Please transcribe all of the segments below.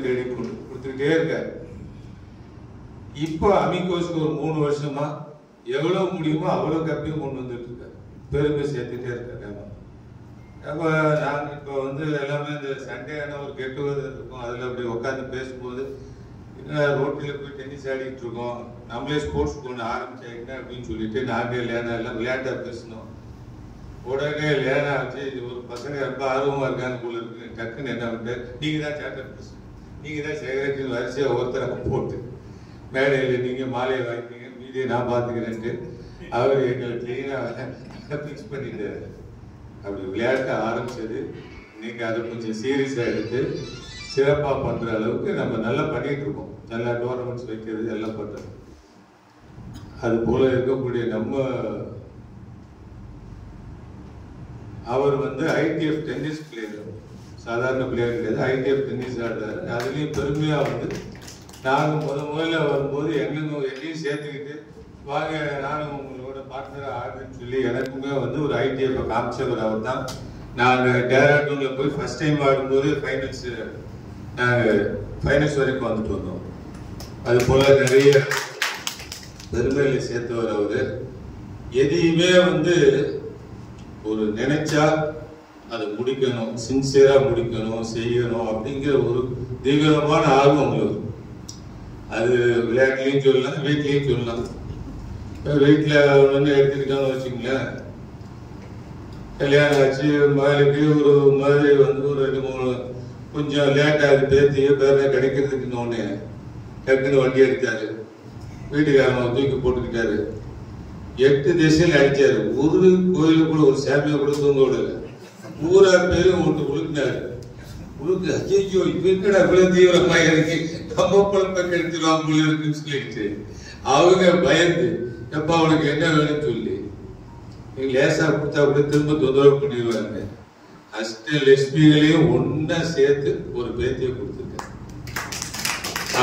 தேடி கொடுத்துக்கிட்டே இருக்காரு. இப்போ அமிகோஸ்க்கு ஒரு 3 வருஷமா எவ்வளவு முடியுமோ அவ்வளவு கப்பியும் கொண்டு வந்துட்டு இருக்காரு, பெருமை சேர்த்துட்டே இருக்காரு. அப்போ நாங்கள் இப்போ வந்து எல்லாமே இந்த சண்டேயான ஒரு கெட்டுவது இருக்கும், அதில் அப்படி உட்காந்து பேசும்போது ரோட்டில் போய் டென்னிஸ் ஆடிட்டு இருக்கோம், நம்மளே ஸ்போர்ட்ஸ் ஒன்று ஆரம்பிச்சாங்க அப்படின்னு சொல்லிட்டு நாங்கள் லேனா எல்லாம் விளையாட்டா பேசணும். உடனே லேனா வச்சு ஒரு பசங்க ரொம்ப ஆர்வமாக இருக்காங்க போல இருக்கு, டக்குன்னு என்ன வந்து நீங்கள் தான் சார்ட்டர் பேசணும், நீங்கள் தான் செக்ரட்டரி வரிசையாக ஒருத்தராக போட்டு மேடையில் நீங்கள் மாலையை வாங்கிக்கிங்க, மீதியை நான் பார்த்துக்கிறேன்ட்டு அவர் எங்களை கிளீனாக ஃபிக்ஸ் பண்ணிட்டாரு. அப்படி விளையாட்ட ஆரம்பிச்சது இன்னைக்கு அதை கொஞ்சம் சீரியஸாக எடுத்து சிறப்பாக பண்ணுற அளவுக்கு நம்ம நல்லா பண்ணிட்டு இருக்கோம். நல்லா டோர்னமெண்ட்ஸ் வைக்கிறது எல்லாம் பண்ணுறது. அது போல இருக்கக்கூடிய நம்ம அவர் வந்து ஐடிஎஃப் டென்னிஸ் பிளேயர், சாதாரண பிளேயர் கிடையாது, ஐடிஎஃப் டென்னிஸ் ஆடுறாரு. அதுலேயும் பெருமையாக வந்து நாங்கள் முதல்ல வரும்போது என்னையும் சேர்த்துக்கிட்டு வாங்க நானும் உங்களோட பார்ட்னராக ஆடுறேன்னு சொல்லி எனக்குமே வந்து ஒரு ஐடிஎஃப் காமிச்சவர் அவர் தான். நாங்கள் டேராடூனில் போய் ஃபர்ஸ்ட் டைம் ஆடும்போது நாங்கள் ஃபைனல்ஸ் வரைக்கும் வந்துட்டு வந்தோம். அது போல் நிறைய பெருமைகளை சேர்த்தவர் அவர். எதையுமே வந்து ஒரு நினைச்சா அதை முடிக்கணும், சின்சியராக முடிக்கணும், செய்யணும் அப்படிங்கிற ஒரு தீவிரமான ஆர்வம் உள்ளவர். அது விளையாட்டுலையும் சொல்லலாம், வீட்லேயும் சொல்லலாம். வீட்டில் ஒன்று எடுத்துக்கிட்டோம்னு வச்சுங்களேன், கல்யாணம் ஆச்சு, மகளுக்கு ஒரு மாதிரி வந்து ஒரு 2-3 கொஞ்சம் லேட்டாக பேத்தியோ பேர கிடைக்கிறதுக்கு ஒன்று டக்குன்னு வண்டி எடுத்தாரு, வீட்டுக்காரங்க தூக்கி போட்டுக்கிட்டாரு, 8 திசையில் அடிச்சாரு. ஒரு கோயிலுக்கு கூட ஒரு சாமியை கூட தூங்க விடல, பூரா பேரும் விட்டு உழுக்கினாரு. உழுக்கு ஐயோ இப்ப இருக்கடா இவ்வளவு தீவிரமா இருக்கு, நம்ம குழப்ப கெடுத்துருவாங்க போல இருக்குன்னு சொல்லிட்டு அவங்க பயந்து எப்ப அவனுக்கு என்ன வேணும்னு சொல்லி லேசா கொடுத்தா கூட திரும்ப தொந்தரவு பண்ணிடுவாங்க. அஷ்டலட்சுமிகளையும் ஒன்னா சேர்த்து ஒரு பேத்தியை கொடுத்துருக்காரு,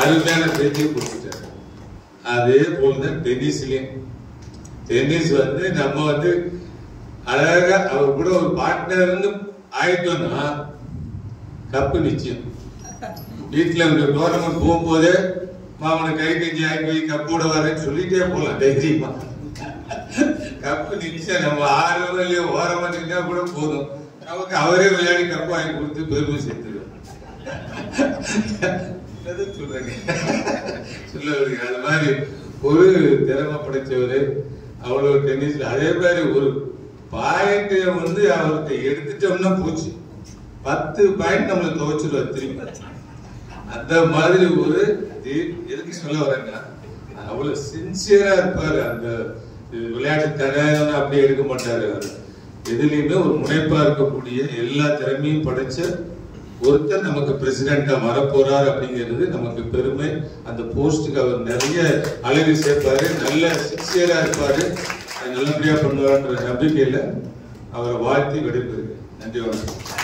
அருமையான பேத்தியை கொடுத்துட்டாரு. அதே போலதான் டென்னிஸ்லயும், டென்னிஸ் வந்து நம்ம வந்து அழகா அவர் கூட ஒரு பார்ட்னர்னு ஆயிட்டோம்னா கப்பு நிச்சயம். வீட்டுல டோர்னமெண்ட் போகும்போதே மாமனை கை கஞ்சி ஆக்கி போய் கப்போட வரேன்னு சொல்லிட்டே போகலாம் தைரியமா. கப்பு நிச்சயம். நம்ம ஆர்வம் இல்லையோ ஓரமா நின்னா கூட போதும், நமக்கு அவரே விளையாடி கப்பு வாங்கி கொடுத்து பெருமை சேர்த்துருவோம். சொல்றேங்க சொல்லுவாங்க. அது மாதிரி ஒரு திறமை படைச்சவரு அவ்வளவு டென்னிஸ்ல. அதே மாதிரி ஒரு பாயிண்ட் வந்து அவர்கிட்ட எடுத்துட்டோம்னா போச்சு, 10 பாயிண்ட் நம்மளை துவைச்சிருவார் திரும்பி. அந்த மாதிரி ஒரு எதுக்கு சொல்ல வரேன்னா, அவ்வளவு சின்சியரா இருப்பாரு. அந்த விளையாட்டு தடையான அப்படியே எடுக்க மாட்டாரு. எதுலையுமே ஒரு முனைப்பா இருக்கக்கூடிய எல்லா திறமையும் படைச்ச ஒருத்தர் நமக்கு பிரசிடென்டா வரப்போறாரு அப்படிங்கிறது நமக்கு பெருமை. அந்த போஸ்டுக்கு அவர் நிறைய அழகு சேர்ப்பாரு, நல்ல சின்சியரா இருப்பாரு, நல்லபடியா பண்ணுவாருன்ற நம்பிக்கையில அவரை வாழ்த்தி விடைபெறுகிறேன். நன்றி, வணக்கம்.